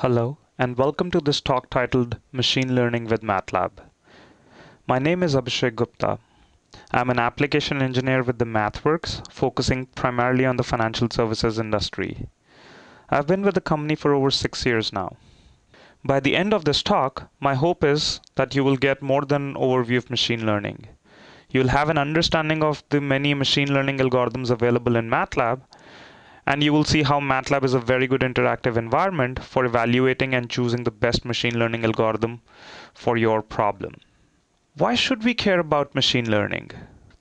Hello, and welcome to this talk titled Machine Learning with MATLAB. My name is Abhishek Gupta. I'm an application engineer with the MathWorks, focusing primarily on the financial services industry. I've been with the company for over 6 years now. By the end of this talk, my hope is that you will get more than an overview of machine learning. You'll have an understanding of the many machine learning algorithms available in MATLAB, and you will see how MATLAB is a very good interactive environment for evaluating and choosing the best machine learning algorithm for your problem. Why should we care about machine learning?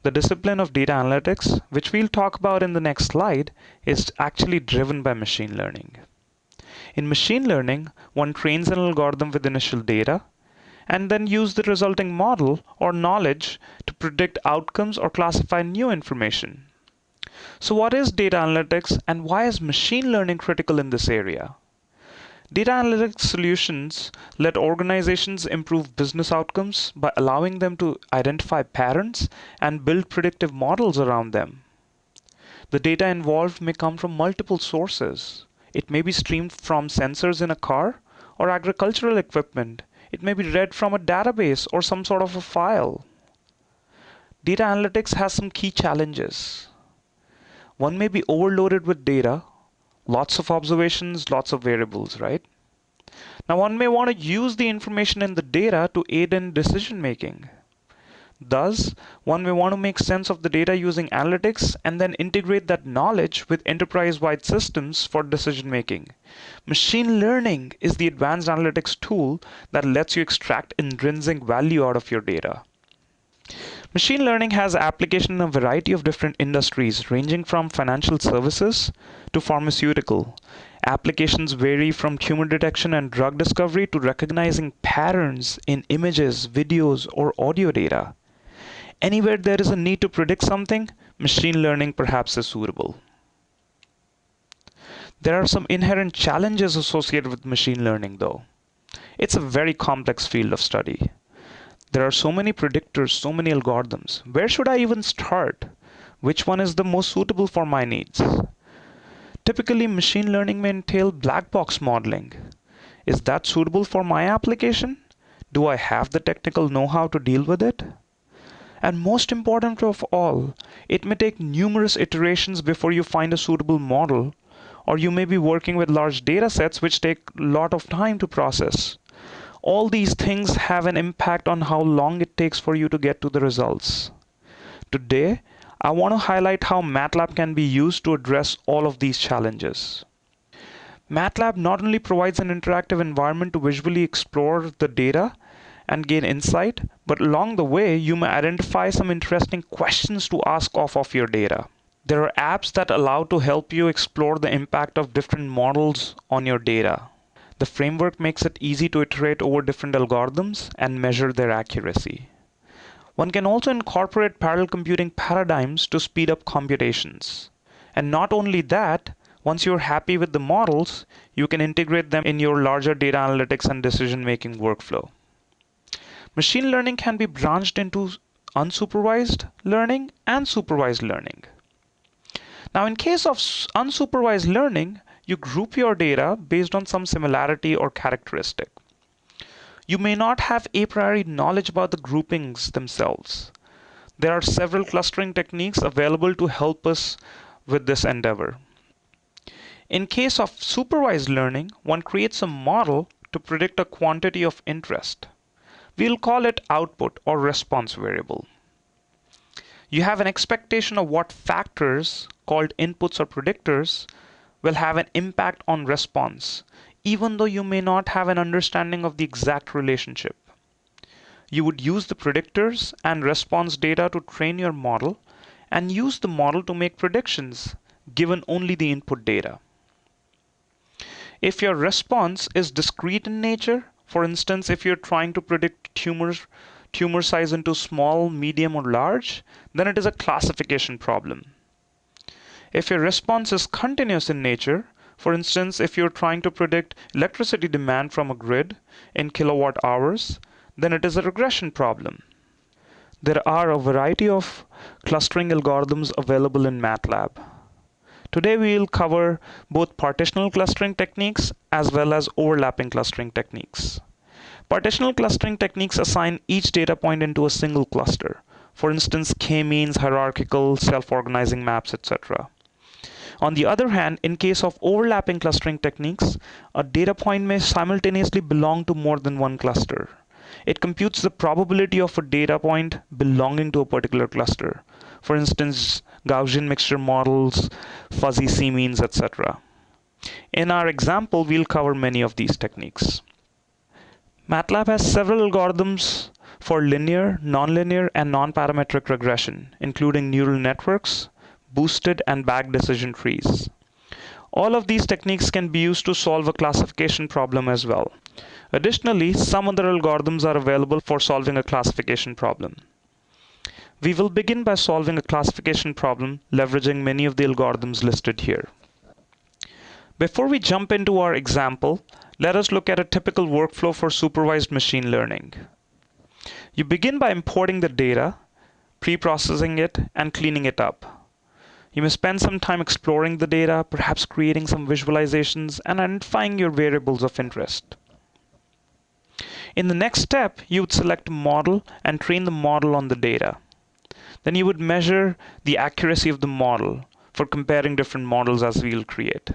The discipline of data analytics, which we'll talk about in the next slide, is actually driven by machine learning. In machine learning, one trains an algorithm with initial data and then use the resulting model or knowledge to predict outcomes or classify new information. So what is data analytics and why is machine learning critical in this area? Data analytics solutions let organizations improve business outcomes by allowing them to identify patterns and build predictive models around them. The data involved may come from multiple sources. It may be streamed from sensors in a car or agricultural equipment. It may be read from a database or some sort of a file. Data analytics has some key challenges. One may be overloaded with data, lots of observations, lots of variables, right? Now one may want to use the information in the data to aid in decision making. Thus, one may want to make sense of the data using analytics and then integrate that knowledge with enterprise-wide systems for decision making. Machine learning is the advanced analytics tool that lets you extract intrinsic value out of your data. Machine learning has application in a variety of different industries, ranging from financial services to pharmaceutical. Applications vary from tumor detection and drug discovery to recognizing patterns in images, videos, or audio data. Anywhere there is a need to predict something, machine learning perhaps is suitable. There are some inherent challenges associated with machine learning, though. It's a very complex field of study. There are so many predictors, so many algorithms. Where should I even start? Which one is the most suitable for my needs? Typically, machine learning may entail black box modeling. Is that suitable for my application? Do I have the technical know-how to deal with it? And most important of all, it may take numerous iterations before you find a suitable model, or you may be working with large data sets which take a lot of time to process. All these things have an impact on how long it takes for you to get to the results. Today, I want to highlight how MATLAB can be used to address all of these challenges. MATLAB not only provides an interactive environment to visually explore the data and gain insight, but along the way, you may identify some interesting questions to ask off of your data. There are apps that allow to help you explore the impact of different models on your data. The framework makes it easy to iterate over different algorithms and measure their accuracy. One can also incorporate parallel computing paradigms to speed up computations. And not only that, once you're happy with the models, you can integrate them in your larger data analytics and decision-making workflow. Machine learning can be branched into unsupervised learning and supervised learning. Now, in case of unsupervised learning, you group your data based on some similarity or characteristic. You may not have a priori knowledge about the groupings themselves. There are several clustering techniques available to help us with this endeavor. In case of supervised learning, one creates a model to predict a quantity of interest. We'll call it output or response variable. You have an expectation of what factors, called inputs or predictors, will have an impact on response, even though you may not have an understanding of the exact relationship. You would use the predictors and response data to train your model and use the model to make predictions, given only the input data. If your response is discrete in nature, for instance, if you're trying to predict tumor size into small, medium, or large, then it is a classification problem. If your response is continuous in nature, for instance, if you're trying to predict electricity demand from a grid in kilowatt hours, then it is a regression problem. There are a variety of clustering algorithms available in MATLAB. Today we will cover both partitional clustering techniques as well as overlapping clustering techniques. Partitional clustering techniques assign each data point into a single cluster. For instance, k-means, hierarchical, self-organizing maps, etc. On the other hand, in case of overlapping clustering techniques, a data point may simultaneously belong to more than one cluster. It computes the probability of a data point belonging to a particular cluster. For instance, Gaussian mixture models, fuzzy c-means, etc. In our example, we'll cover many of these techniques. MATLAB has several algorithms for linear, nonlinear, and non-parametric regression, including neural networks, boosted and back decision trees. All of these techniques can be used to solve a classification problem as well. Additionally, some other algorithms are available for solving a classification problem. We will begin by solving a classification problem leveraging many of the algorithms listed here. Before we jump into our example, let us look at a typical workflow for supervised machine learning. You begin by importing the data, pre-processing it, and cleaning it up. You may spend some time exploring the data, perhaps creating some visualizations and identifying your variables of interest. In the next step, you would select a model and train the model on the data. Then you would measure the accuracy of the model for comparing different models as we'll create.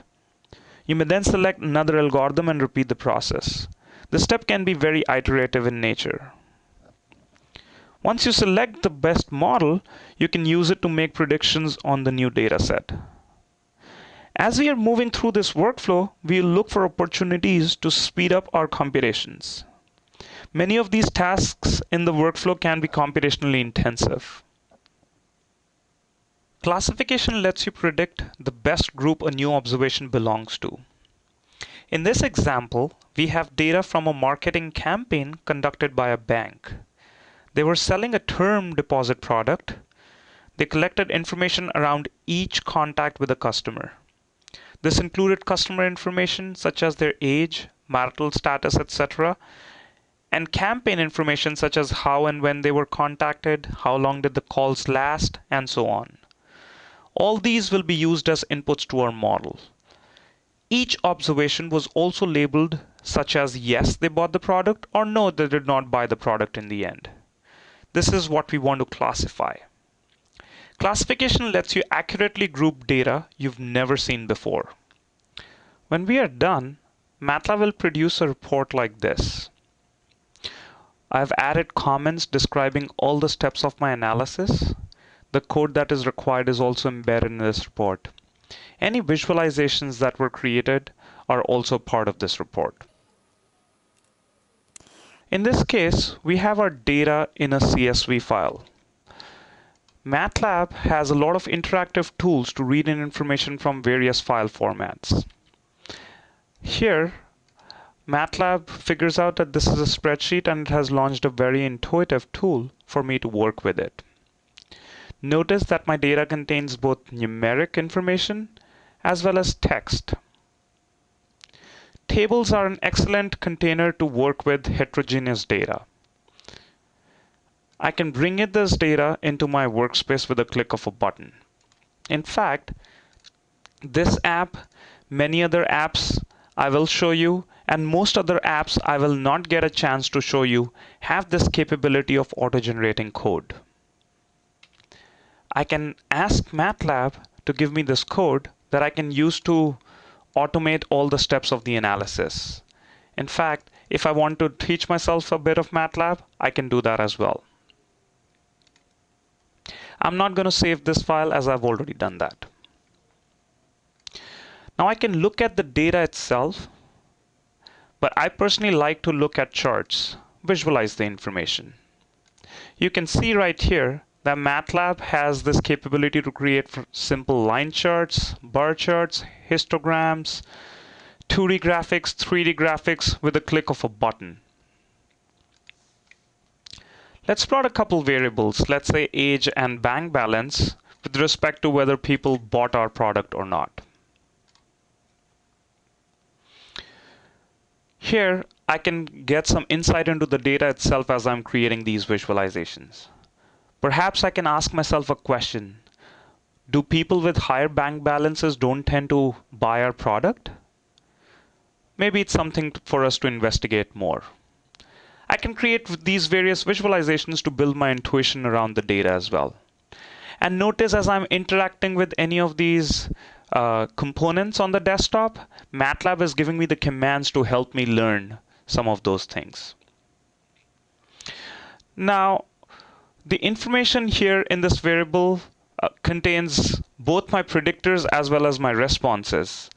You may then select another algorithm and repeat the process. This step can be very iterative in nature. Once you select the best model, you can use it to make predictions on the new data set. As we are moving through this workflow, we'll look for opportunities to speed up our computations. Many of these tasks in the workflow can be computationally intensive. Classification lets you predict the best group a new observation belongs to. In this example, we have data from a marketing campaign conducted by a bank. They were selling a term deposit product. They collected information around each contact with a customer. This included customer information such as their age, marital status, etc., and campaign information such as how and when they were contacted, how long did the calls last, and so on. All these will be used as inputs to our model. Each observation was also labeled such as yes, they bought the product, or no, they did not buy the product in the end. This is what we want to classify. Classification lets you accurately group data you've never seen before. When we are done, MATLAB will produce a report like this. I've added comments describing all the steps of my analysis. The code that is required is also embedded in this report. Any visualizations that were created are also part of this report. In this case, we have our data in a CSV file. MATLAB has a lot of interactive tools to read in information from various file formats. Here, MATLAB figures out that this is a spreadsheet and it has launched a very intuitive tool for me to work with it. Notice that my data contains both numeric information as well as text. Tables are an excellent container to work with heterogeneous data. I can bring this data into my workspace with a click of a button. In fact, this app, many other apps I will show you, and most other apps I will not get a chance to show you, have this capability of auto-generating code. I can ask MATLAB to give me this code that I can use to automate all the steps of the analysis. In fact, if I want to teach myself a bit of MATLAB, I can do that as well. I'm not going to save this file as I've already done that. Now I can look at the data itself, but I personally like to look at charts, visualize the information. You can see right here that MATLAB has this capability to create simple line charts, bar charts, histograms, 2D graphics, 3D graphics with a click of a button. Let's plot a couple variables, let's say age and bank balance, with respect to whether people bought our product or not. Here, I can get some insight into the data itself as I'm creating these visualizations. Perhaps I can ask myself a question. Do people with higher bank balances don't tend to buy our product? Maybe it's something for us to investigate more. I can create these various visualizations to build my intuition around the data as well. And notice as I'm interacting with any of these components on the desktop, MATLAB is giving me the commands to help me learn some of those things. Now, the information here in this variable contains both my predictors as well as my responses.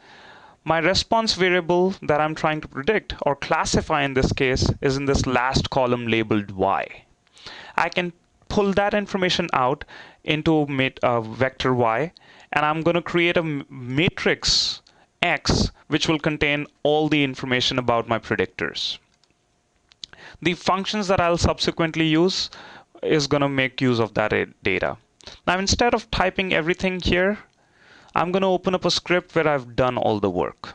My response variable that I'm trying to predict or classify in this case is in this last column labeled y. I can pull that information out into vector y, and I'm going to create a matrix x which will contain all the information about my predictors. The functions that I'll subsequently use is going to make use of that data. Now, instead of typing everything here, I'm going to open up a script where I've done all the work.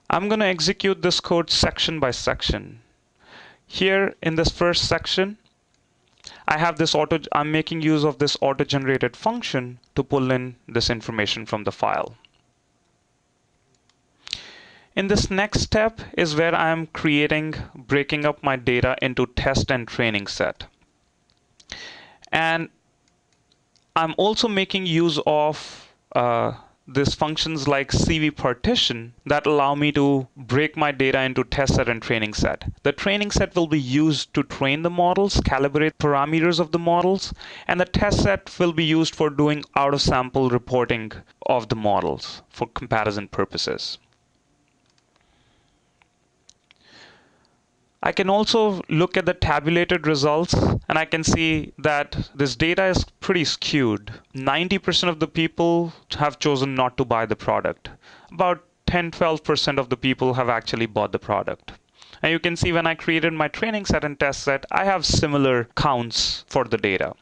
I'm going to execute this code section by section. Here in this first section, I'm making use of this auto-generated function to pull in this information from the file. In this next step is where I'm breaking up my data into test and training set. And I'm also making use of these functions like CV partition that allow me to break my data into test set and training set. The training set will be used to train the models, calibrate parameters of the models, and the test set will be used for doing out-of-sample reporting of the models for comparison purposes. I can also look at the tabulated results, and I can see that this data is pretty skewed. 90% of the people have chosen not to buy the product. About 10-12% of the people have actually bought the product. And you can see when I created my training set and test set, I have similar counts for the data.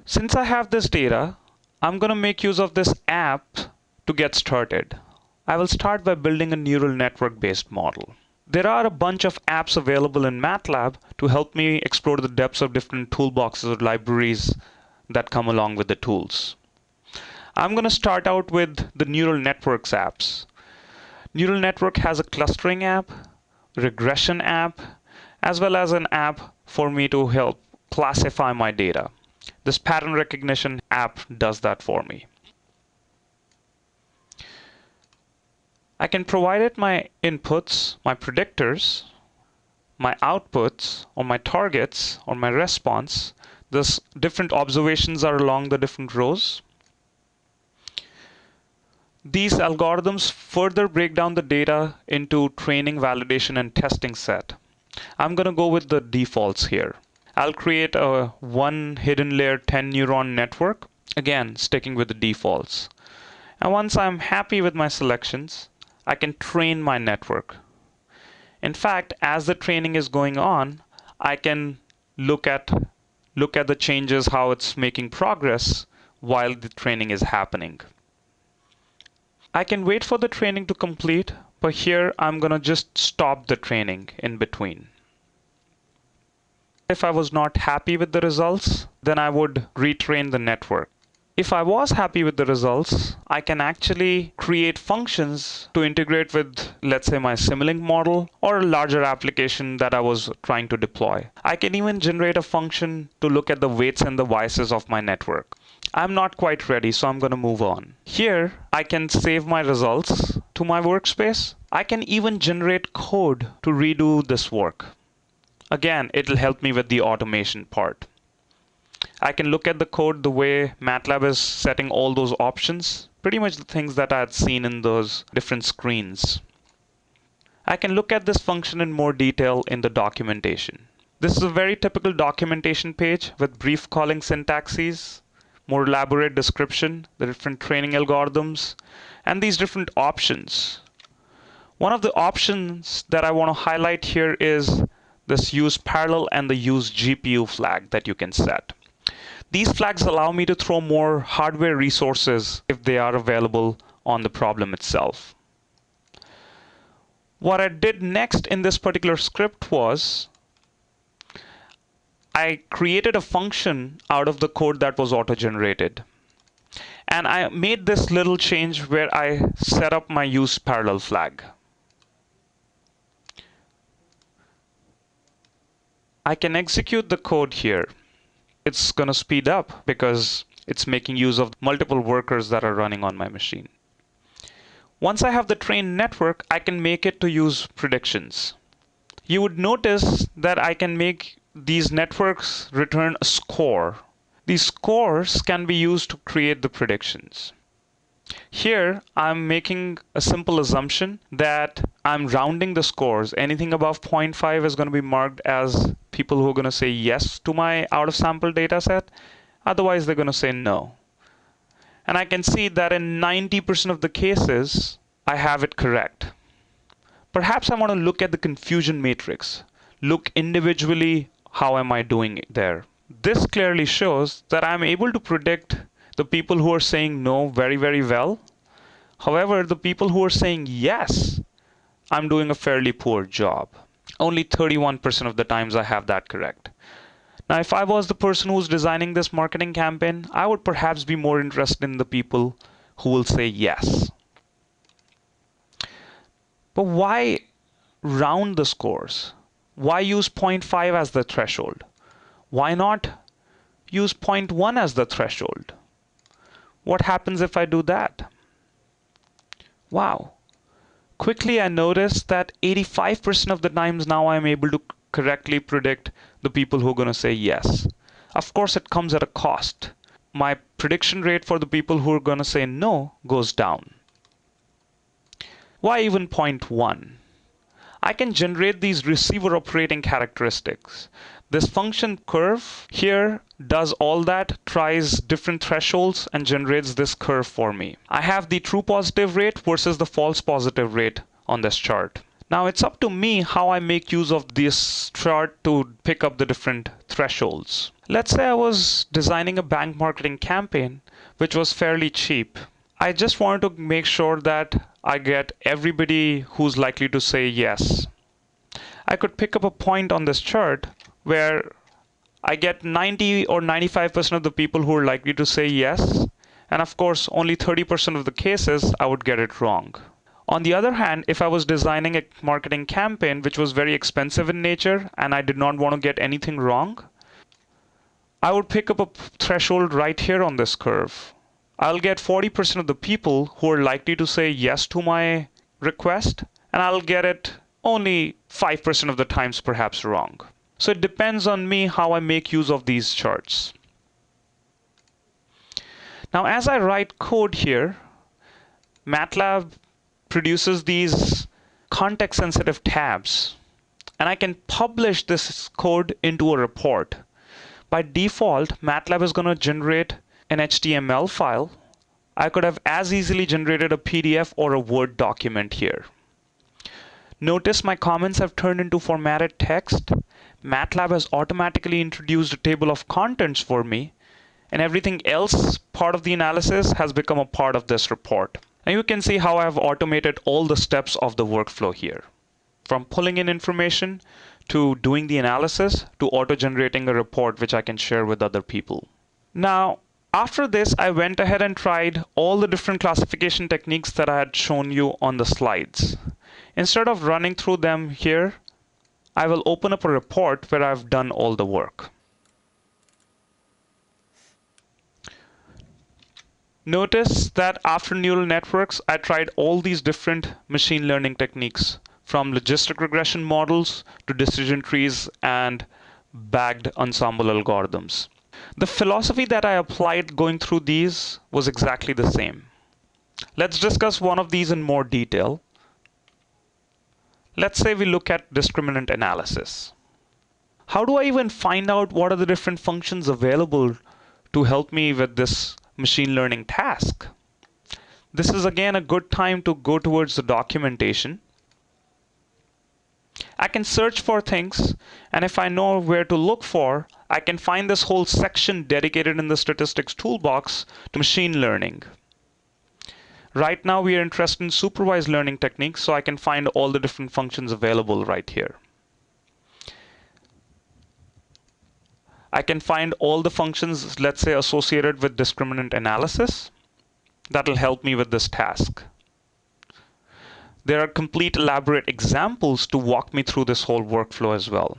Since I have this data, I'm going to make use of this app to get started. I will start by building a neural network-based model. There are a bunch of apps available in MATLAB to help me explore the depths of different toolboxes or libraries that come along with the tools. I'm going to start out with the neural networks apps. Neural network has a clustering app, regression app, as well as an app for me to help classify my data. This pattern recognition app does that for me. I can provide it my inputs, my predictors, my outputs, or my targets, or my response. These different observations are along the different rows. These algorithms further break down the data into training, validation, and testing set. I'm going to go with the defaults here. I'll create a one hidden layer 10 neuron network, again sticking with the defaults. And once I'm happy with my selections, I can train my network. In fact, as the training is going on, I can look at the changes, how it's making progress while the training is happening. I can wait for the training to complete, but here I'm going to just stop the training in between. If I was not happy with the results, then I would retrain the network. If I was happy with the results, I can actually create functions to integrate with, let's say, my Simulink model or a larger application that I was trying to deploy. I can even generate a function to look at the weights and the biases of my network. I'm not quite ready, so I'm going to move on. Here, I can save my results to my workspace. I can even generate code to redo this work. Again, it'll help me with the automation part. I can look at the code the way MATLAB is setting all those options, pretty much the things that I had seen in those different screens. I can look at this function in more detail in the documentation. This is a very typical documentation page with brief calling syntaxes, more elaborate description, the different training algorithms, and these different options. One of the options that I want to highlight here is this use parallel and the use GPU flag that you can set. These flags allow me to throw more hardware resources if they are available on the problem itself. What I did next in this particular script was I created a function out of the code that was auto-generated. And I made this little change where I set up my use parallel flag. I can execute the code here. It's going to speed up because it's making use of multiple workers that are running on my machine. Once I have the trained network, I can make it to use predictions. You would notice that I can make these networks return a score. These scores can be used to create the predictions. Here, I'm making a simple assumption that I'm rounding the scores. Anything above 0.5 is going to be marked as people who are going to say yes to my out-of-sample data set. Otherwise, they're going to say no. And I can see that in 90% of the cases, I have it correct. Perhaps I want to look at the confusion matrix. Look individually, how am I doing there? This clearly shows that I'm able to predict the people who are saying no very, very well. However, the people who are saying yes, I'm doing a fairly poor job. Only 31% of the times I have that correct. Now, if I was the person who's designing this marketing campaign, I would perhaps be more interested in the people who will say yes. But why round the scores? Why use 0.5 as the threshold? Why not use 0.1 as the threshold? What happens if I do that? Wow. Quickly I noticed that 85% of the times now I'm able to correctly predict the people who are going to say yes. Of course, it comes at a cost. My prediction rate for the people who are going to say no goes down. Why even 0.1? I can generate these receiver operating characteristics. This function curve here does all that, tries different thresholds, and generates this curve for me. I have the true positive rate versus the false positive rate on this chart. Now it's up to me how I make use of this chart to pick up the different thresholds. Let's say I was designing a bank marketing campaign, which was fairly cheap. I just wanted to make sure that I get everybody who's likely to say yes. I could pick up a point on this chart where I get 90 or 95% of the people who are likely to say yes. And of course, only 30% of the cases I would get it wrong. On the other hand, if I was designing a marketing campaign which was very expensive in nature and I did not want to get anything wrong, I would pick up a threshold right here on this curve. I'll get 40% of the people who are likely to say yes to my request, and I'll get it only 5% of the times perhaps wrong. So it depends on me how I make use of these charts. Now, as I write code here, MATLAB produces these context-sensitive tabs, and I can publish this code into a report. By default, MATLAB is going to generate an HTML file. I could have as easily generated a PDF or a Word document here. Notice my comments have turned into formatted text. MATLAB has automatically introduced a table of contents for me, and everything else part of the analysis has become a part of this report. Now you can see how I have automated all the steps of the workflow here, from pulling in information to doing the analysis to auto-generating a report which I can share with other people. Now, after this, I went ahead and tried all the different classification techniques that I had shown you on the slides. Instead of running through them here, I will open up a report where I've done all the work. Notice that after neural networks, I tried all these different machine learning techniques, from logistic regression models to decision trees and bagged ensemble algorithms. The philosophy that I applied going through these was exactly the same. Let's discuss one of these in more detail. Let's say we look at discriminant analysis. How do I even find out what are the different functions available to help me with this machine learning task? This is again a good time to go towards the documentation. I can search for things, and if I know where to look for, I can find this whole section dedicated in the statistics toolbox to machine learning. Right now we are interested in supervised learning techniques, so I can find all the different functions available right here. I can find all the functions, let's say, associated with discriminant analysis. That'll help me with this task. There are complete elaborate examples to walk me through this whole workflow as well.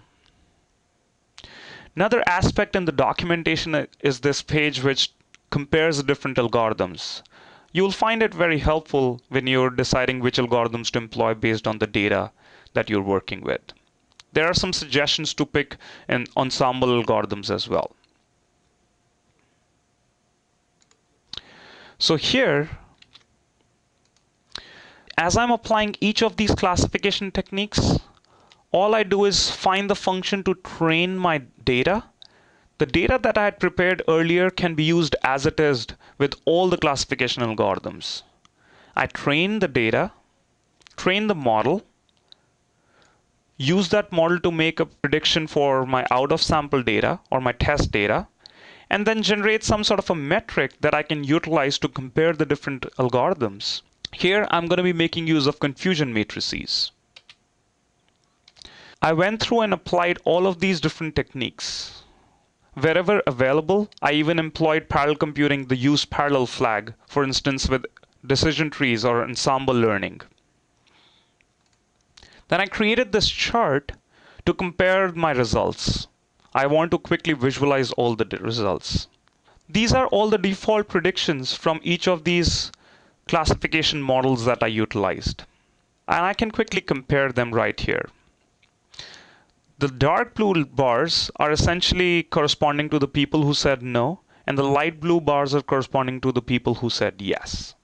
Another aspect in the documentation is this page which compares the different algorithms. You'll find it very helpful when you're deciding which algorithms to employ based on the data that you're working with. There are some suggestions to pick in ensemble algorithms as well. So here, as I'm applying each of these classification techniques, all I do is find the function to train my data. The data that I had prepared earlier can be used as it is with all the classification algorithms. I train the data, train the model, use that model to make a prediction for my out of sample data or my test data, and then generate some sort of a metric that I can utilize to compare the different algorithms. Here I'm going to be making use of confusion matrices. I went through and applied all of these different techniques. Wherever available, I even employed parallel computing, the use parallel flag, for instance with decision trees or ensemble learning. Then I created this chart to compare my results. I want to quickly visualize all the results. These are all the default predictions from each of these classification models that I utilized. And I can quickly compare them right here. The dark blue bars are essentially corresponding to the people who said no, and the light blue bars are corresponding to the people who said yes.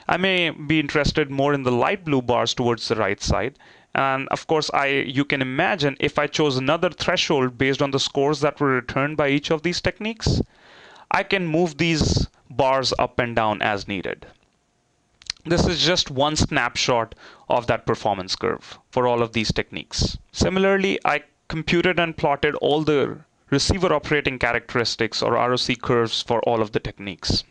I may be interested more in the light blue bars towards the right side. And of course, you can imagine if I chose another threshold based on the scores that were returned by each of these techniques, I can move these bars up and down as needed. This is just one snapshot of that performance curve for all of these techniques. Similarly, I computed and plotted all the receiver operating characteristics or ROC curves for all of the techniques.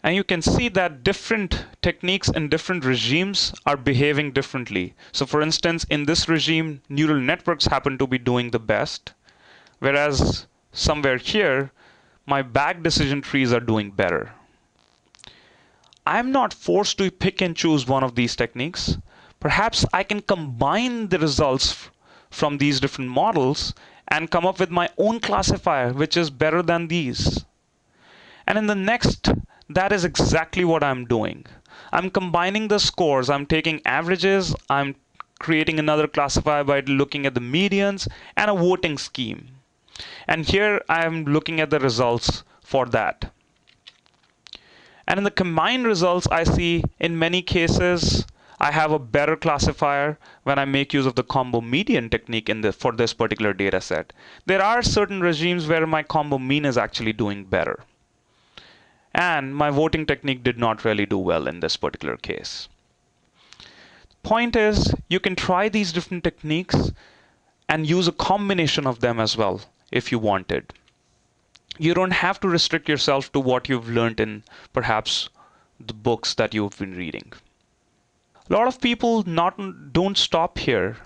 And you can see that different techniques in different regimes are behaving differently. So for instance, in this regime, neural networks happen to be doing the best, whereas somewhere here, my back decision trees are doing better. I'm not forced to pick and choose one of these techniques. Perhaps I can combine the results from these different models and come up with my own classifier, which is better than these. And in the next, that is exactly what I'm doing. I'm combining the scores. I'm taking averages. I'm creating another classifier by looking at the medians and a voting scheme. And here I'm looking at the results for that. And in the combined results, I see in many cases, I have a better classifier when I make use of the combo median technique for this particular data set. There are certain regimes where my combo mean is actually doing better. And my voting technique did not really do well in this particular case. Point is, you can try these different techniques and use a combination of them as well if you wanted. You don't have to restrict yourself to what you've learned in perhaps the books that you've been reading. A lot of people don't stop here.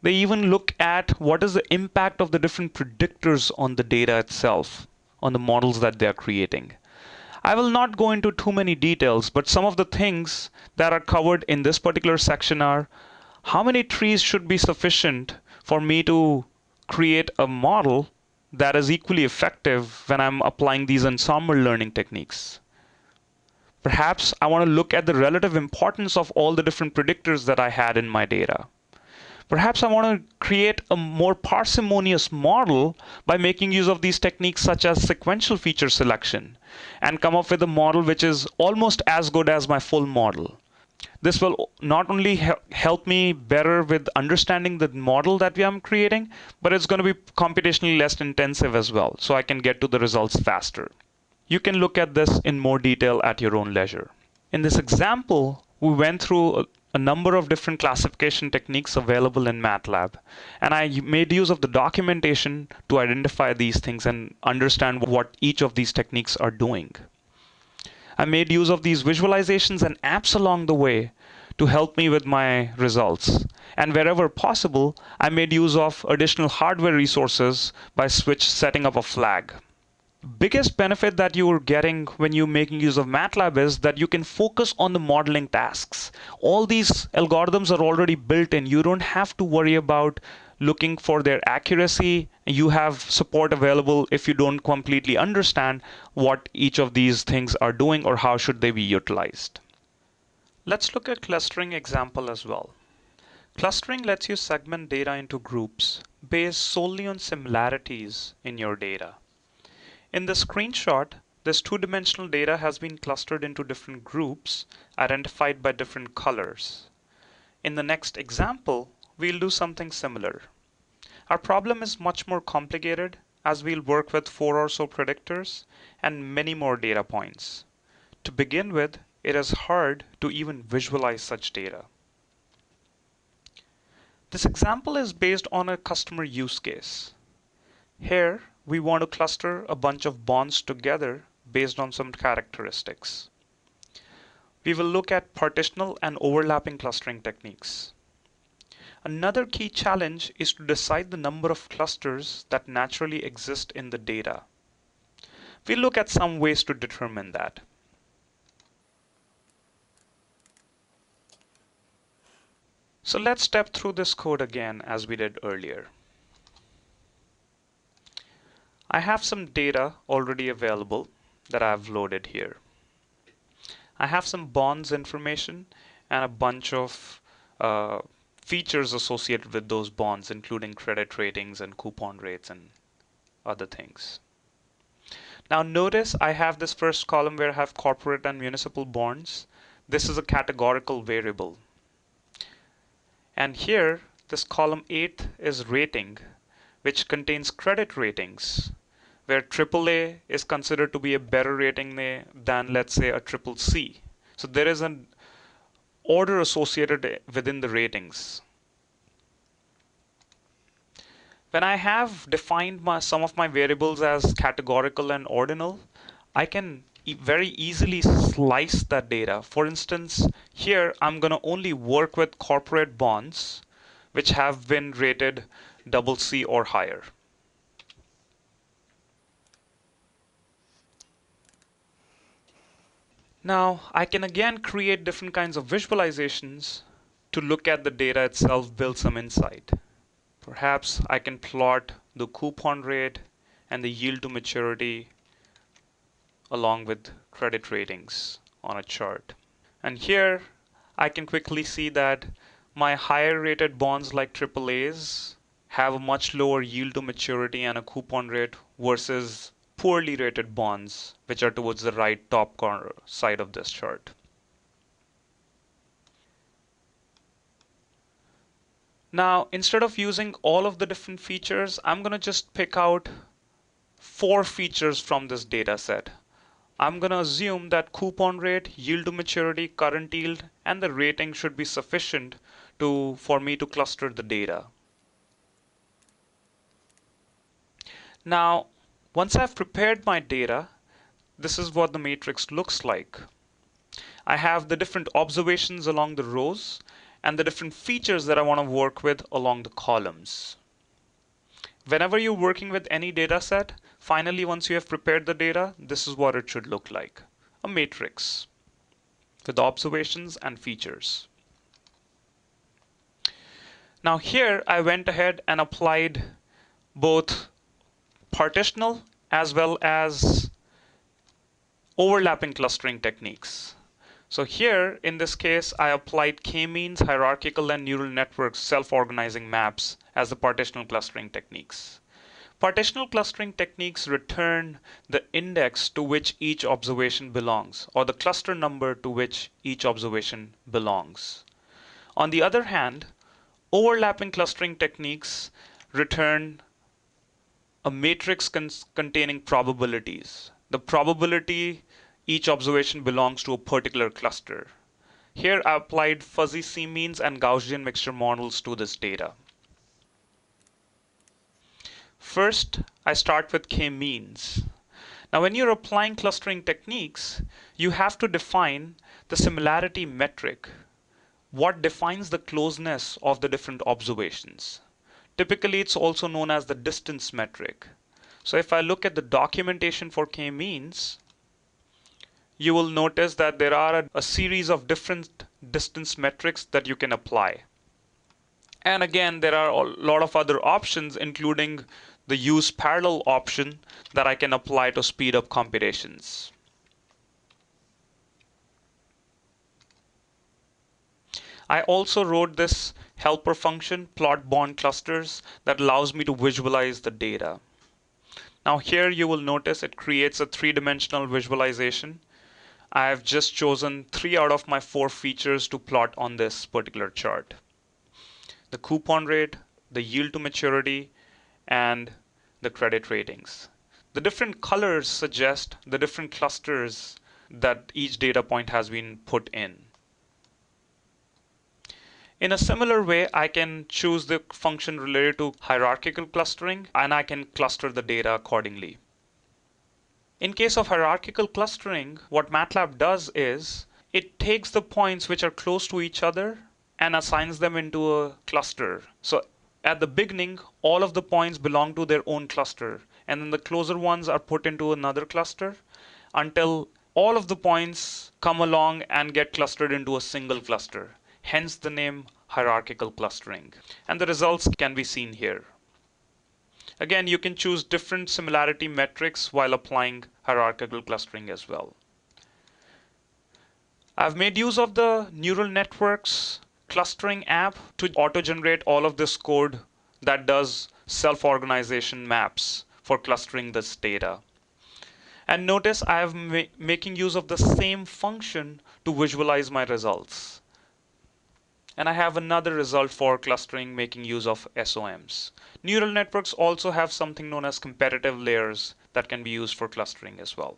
They even look at what is the impact of the different predictors on the data itself, on the models that they're creating. I will not go into too many details, but some of the things that are covered in this particular section are how many trees should be sufficient for me to create a model that is equally effective when I'm applying these ensemble learning techniques. Perhaps I want to look at the relative importance of all the different predictors that I had in my data. Perhaps I want to create a more parsimonious model by making use of these techniques such as sequential feature selection and come up with a model which is almost as good as my full model. This will not only help me better with understanding the model that I'm creating, but it's going to be computationally less intensive as well, so I can get to the results faster. You can look at this in more detail at your own leisure. In this example, we went through a number of different classification techniques available in MATLAB, and I made use of the documentation to identify these things and understand what each of these techniques are doing. I made use of these visualizations and apps along the way to help me with my results. And wherever possible, I made use of additional hardware resources by setting up a flag. Biggest benefit that you're getting when you're making use of MATLAB is that you can focus on the modeling tasks. All these algorithms are already built in. You don't have to worry about looking for their accuracy. You have support available if you don't completely understand what each of these things are doing or how should they be utilized. Let's look at clustering example as well. Clustering lets you segment data into groups based solely on similarities in your data. In the screenshot, this two-dimensional data has been clustered into different groups identified by different colors. In the next example, we'll do something similar. Our problem is much more complicated as we'll work with 4 or so predictors and many more data points. To begin with, it is hard to even visualize such data. This example is based on a customer use case. Here, we want to cluster a bunch of bonds together based on some characteristics. We will look at partitional and overlapping clustering techniques. Another key challenge is to decide the number of clusters that naturally exist in the data. We'll look at some ways to determine that. So let's step through this code again as we did earlier. I have some data already available that I've loaded here. I have some bonds information and a bunch of features associated with those bonds, including credit ratings and coupon rates and other things. Now notice I have this first column where I have corporate and municipal bonds. This is a categorical variable. And here, this column 8 is rating, which contains credit ratings, where AAA is considered to be a better rating than, let's say, a triple C. So there is an order associated within the ratings. When I have defined some of my variables as categorical and ordinal, I can very easily slice that data. For instance, here I'm going to only work with corporate bonds which have been rated double C or higher. Now I can again create different kinds of visualizations to look at the data itself, build some insight. Perhaps I can plot the coupon rate and the yield to maturity along with credit ratings on a chart. And here I can quickly see that my higher rated bonds like AAAs have a much lower yield to maturity and a coupon rate versus poorly rated bonds, which are towards the right top corner side of this chart. Now, instead of using all of the different features, I'm going to just pick out 4 features from this data set. I'm going to assume that coupon rate, yield to maturity, current yield, and the rating should be sufficient for me to cluster the data. Now, once I've prepared my data, this is what the matrix looks like. I have the different observations along the rows and the different features that I want to work with along the columns. Whenever you're working with any data set, finally, once you have prepared the data, this is what it should look like. A matrix with observations and features. Now here, I went ahead and applied both partitional as well as overlapping clustering techniques. So here, in this case, I applied k-means, hierarchical, and neural networks self-organizing maps as the partitional clustering techniques. Partitional clustering techniques return the index to which each observation belongs, or the cluster number to which each observation belongs. On the other hand, overlapping clustering techniques return a matrix containing probabilities. The probability each observation belongs to a particular cluster. Here I applied fuzzy C-means and Gaussian mixture models to this data. First, I start with k-means. Now when you're applying clustering techniques, you have to define the similarity metric what defines the closeness of the different observations. Typically, it's also known as the distance metric. So if I look at the documentation for k-means, you will notice that there are a series of different distance metrics that you can apply. And again, there are a lot of other options, including the use parallel option that I can apply to speed up computations. I also wrote this helper function, plot bond clusters, that allows me to visualize the data. Now here you will notice it creates a three-dimensional visualization. I have just chosen 3 out of my 4 features to plot on this particular chart. The coupon rate, the yield to maturity, and the credit ratings. The different colors suggest the different clusters that each data point has been put in. In a similar way, I can choose the function related to hierarchical clustering, and I can cluster the data accordingly. In case of hierarchical clustering, what MATLAB does is it takes the points which are close to each other and assigns them into a cluster. So at the beginning, all of the points belong to their own cluster, and then the closer ones are put into another cluster until all of the points come along and get clustered into a single cluster. Hence the name hierarchical clustering. And the results can be seen here. Again, you can choose different similarity metrics while applying hierarchical clustering as well. I've made use of the neural networks clustering app to auto-generate all of this code that does self-organization maps for clustering this data. And notice I am making use of the same function to visualize my results. And I have another result for clustering making use of SOMs. Neural networks also have something known as competitive layers that can be used for clustering as well.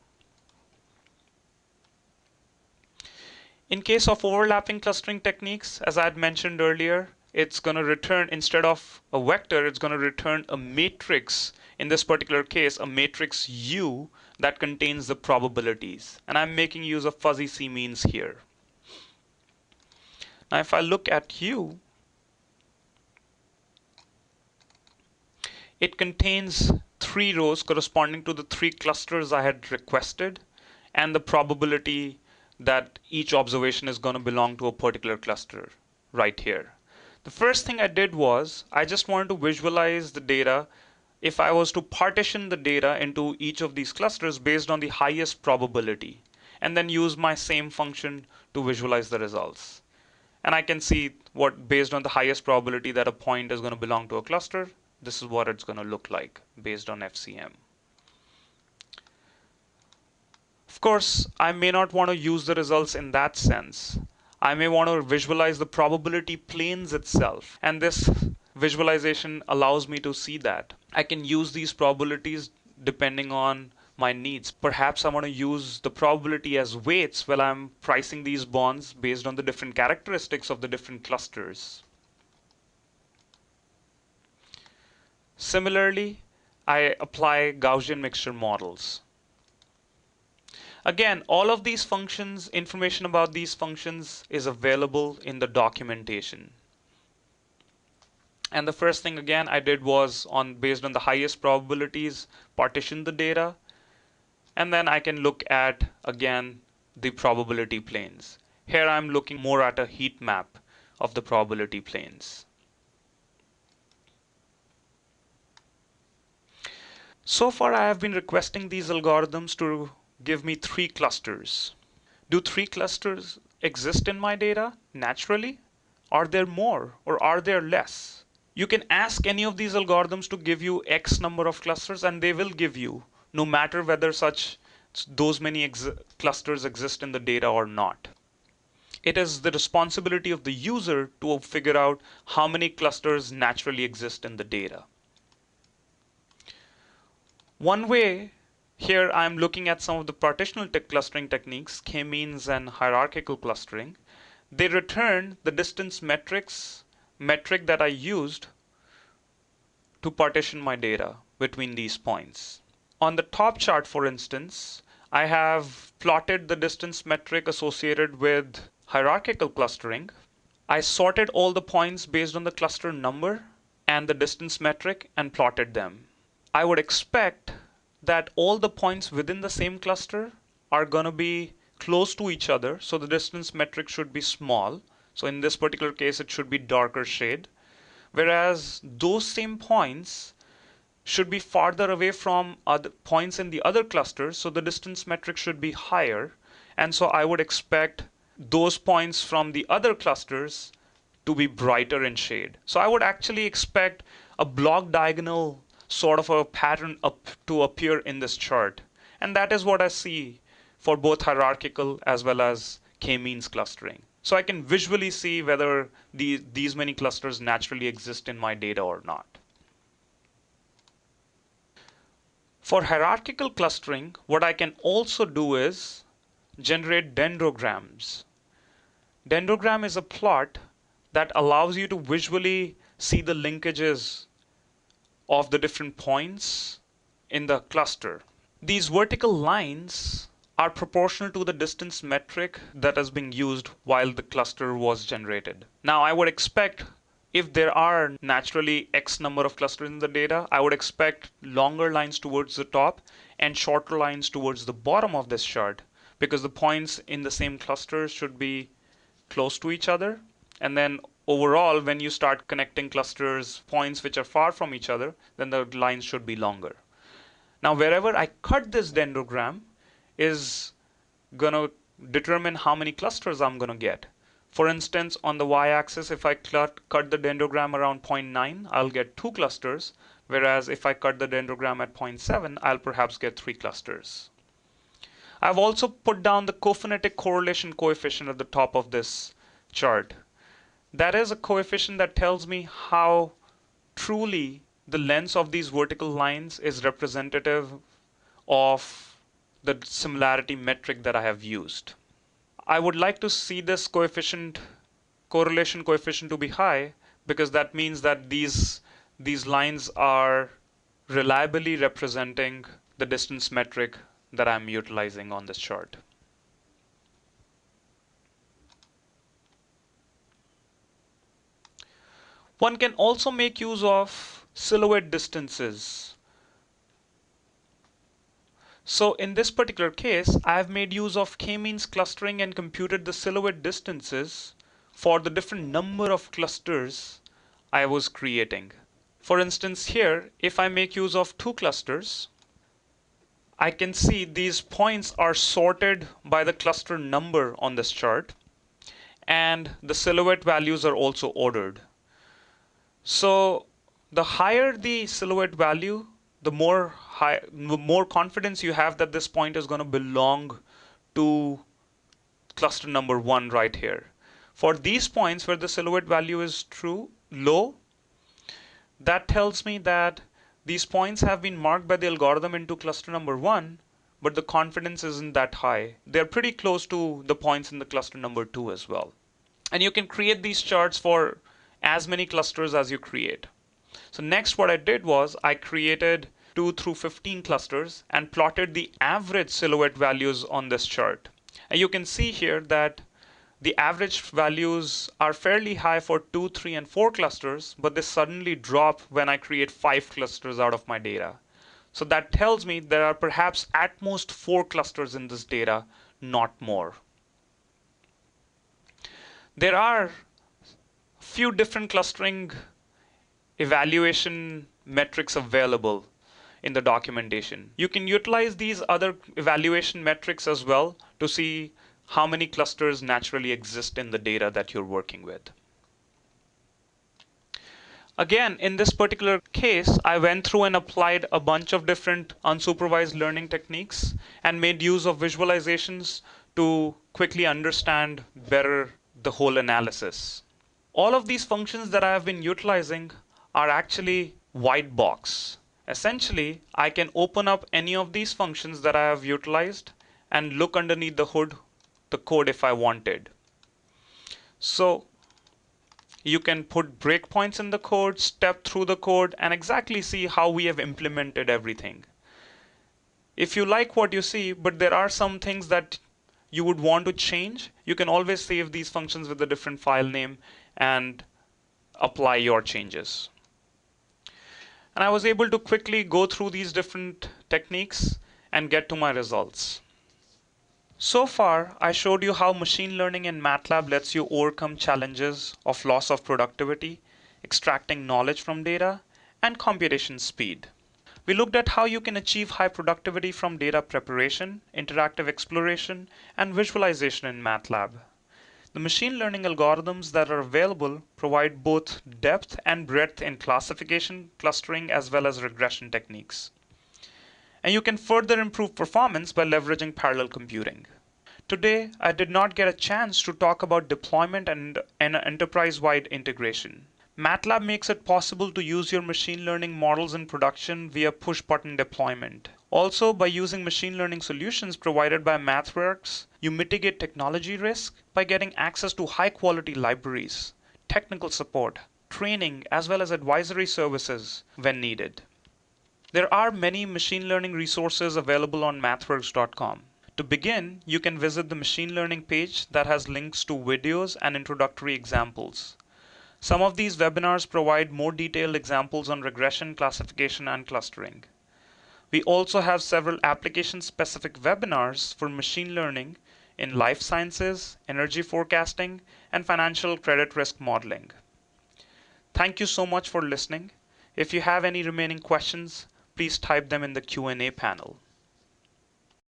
In case of overlapping clustering techniques, as I had mentioned earlier, it's going to return, instead of a vector, it's going to return a matrix. In this particular case, a matrix U that contains the probabilities. And I'm making use of fuzzy c-means here. Now if I look at U, it contains 3 rows corresponding to the 3 clusters I had requested and the probability that each observation is going to belong to a particular cluster right here. The first thing I did was I just wanted to visualize the data if I was to partition the data into each of these clusters based on the highest probability, and then use my same function to visualize the results. And I can see what, based on the highest probability that a point is going to belong to a cluster, this is what it's going to look like based on FCM. Of course, I may not want to use the results in that sense. I may want to visualize the probability planes itself. And this visualization allows me to see that. I can use these probabilities depending on my needs. Perhaps I want to use the probability as weights while I'm pricing these bonds based on the different characteristics of the different clusters. Similarly, I apply Gaussian mixture models. Again, all of these functions, information about these functions is available in the documentation. And the first thing again I did was, based on the highest probabilities, partition the data. And then I can look at, again, the probability planes. Here I'm looking more at a heat map of the probability planes. So far I have been requesting these algorithms to give me 3 clusters. Do 3 clusters exist in my data naturally? Are there more or are there less? You can ask any of these algorithms to give you X number of clusters and they will give you, no matter whether those many clusters exist in the data or not. It is the responsibility of the user to figure out how many clusters naturally exist in the data. One way, here I'm looking at some of the partitional clustering techniques, k-means and hierarchical clustering. They return the distance metric that I used to partition my data between these points. On the top chart, for instance, I have plotted the distance metric associated with hierarchical clustering. I sorted all the points based on the cluster number and the distance metric and plotted them. I would expect that all the points within the same cluster are going to be close to each other, so the distance metric should be small. So in this particular case, it should be darker shade. Whereas those same points should be farther away from other points in the other clusters, so the distance metric should be higher. And so I would expect those points from the other clusters to be brighter in shade. So I would actually expect a block diagonal sort of a pattern to appear in this chart. And that is what I see for both hierarchical as well as k-means clustering. So I can visually see whether these many clusters naturally exist in my data or not. For hierarchical clustering, what I can also do is generate dendrograms. Dendrogram is a plot that allows you to visually see the linkages of the different points in the cluster. These vertical lines are proportional to the distance metric that is being used while the cluster was generated. Now I would expect, if there are naturally X number of clusters in the data, I would expect longer lines towards the top and shorter lines towards the bottom of this chart, because the points in the same cluster should be close to each other. And then overall, when you start connecting clusters, points which are far from each other, then the lines should be longer. Now, wherever I cut this dendrogram is going to determine how many clusters I'm going to get. For instance, on the y-axis, if I cut the dendrogram around 0.9, I'll get 2 clusters, whereas if I cut the dendrogram at 0.7, I'll perhaps get 3 clusters. I've also put down the cophonetic correlation coefficient at the top of this chart. That is a coefficient that tells me how truly the length of these vertical lines is representative of the similarity metric that I have used. I would like to see this correlation coefficient to be high, because that means that these lines are reliably representing the distance metric that I'm utilizing on this chart. One can also make use of silhouette distances. So in this particular case, I have made use of k-means clustering and computed the silhouette distances for the different number of clusters I was creating. For instance, here, if I make use of 2 clusters, I can see these points are sorted by the cluster number on this chart, and the silhouette values are also ordered. So the higher the silhouette value, the more confidence you have that this point is going to belong to cluster number 1 right here. For these points where the silhouette value is low, that tells me that these points have been marked by the algorithm into cluster number 1, but the confidence isn't that high. They're pretty close to the points in the cluster number 2 as well. And you can create these charts for as many clusters as you create. So next, what I did was I created 2 through 15 clusters and plotted the average silhouette values on this chart. And you can see here that the average values are fairly high for 2, 3, and 4 clusters, but they suddenly drop when I create 5 clusters out of my data. So that tells me there are perhaps at most 4 clusters in this data, not more. There are few different clustering evaluation metrics available in the documentation. You can utilize these other evaluation metrics as well to see how many clusters naturally exist in the data that you're working with. Again, in this particular case, I went through and applied a bunch of different unsupervised learning techniques and made use of visualizations to quickly understand better the whole analysis. All of these functions that I have been utilizing are actually white box. Essentially, I can open up any of these functions that I have utilized and look underneath the hood, the code, if I wanted. So you can put breakpoints in the code, step through the code, and exactly see how we have implemented everything. If you like what you see, but there are some things that you would want to change, you can always save these functions with a different file name and apply your changes. And I was able to quickly go through these different techniques and get to my results. So far, I showed you how machine learning in MATLAB lets you overcome challenges of loss of productivity, extracting knowledge from data, and computation speed. We looked at how you can achieve high productivity from data preparation, interactive exploration, and visualization in MATLAB. The machine learning algorithms that are available provide both depth and breadth in classification, clustering, as well as regression techniques. And you can further improve performance by leveraging parallel computing. Today, I did not get a chance to talk about deployment and enterprise-wide integration. MATLAB makes it possible to use your machine learning models in production via push-button deployment. Also, by using machine learning solutions provided by MathWorks, you mitigate technology risk by getting access to high-quality libraries, technical support, training, as well as advisory services when needed. There are many machine learning resources available on mathworks.com. To begin, you can visit the machine learning page that has links to videos and introductory examples. Some of these webinars provide more detailed examples on regression, classification, and clustering. We also have several application-specific webinars for machine learning in life sciences, energy forecasting, and financial credit risk modeling. Thank you so much for listening. If you have any remaining questions, please type them in the Q&A panel.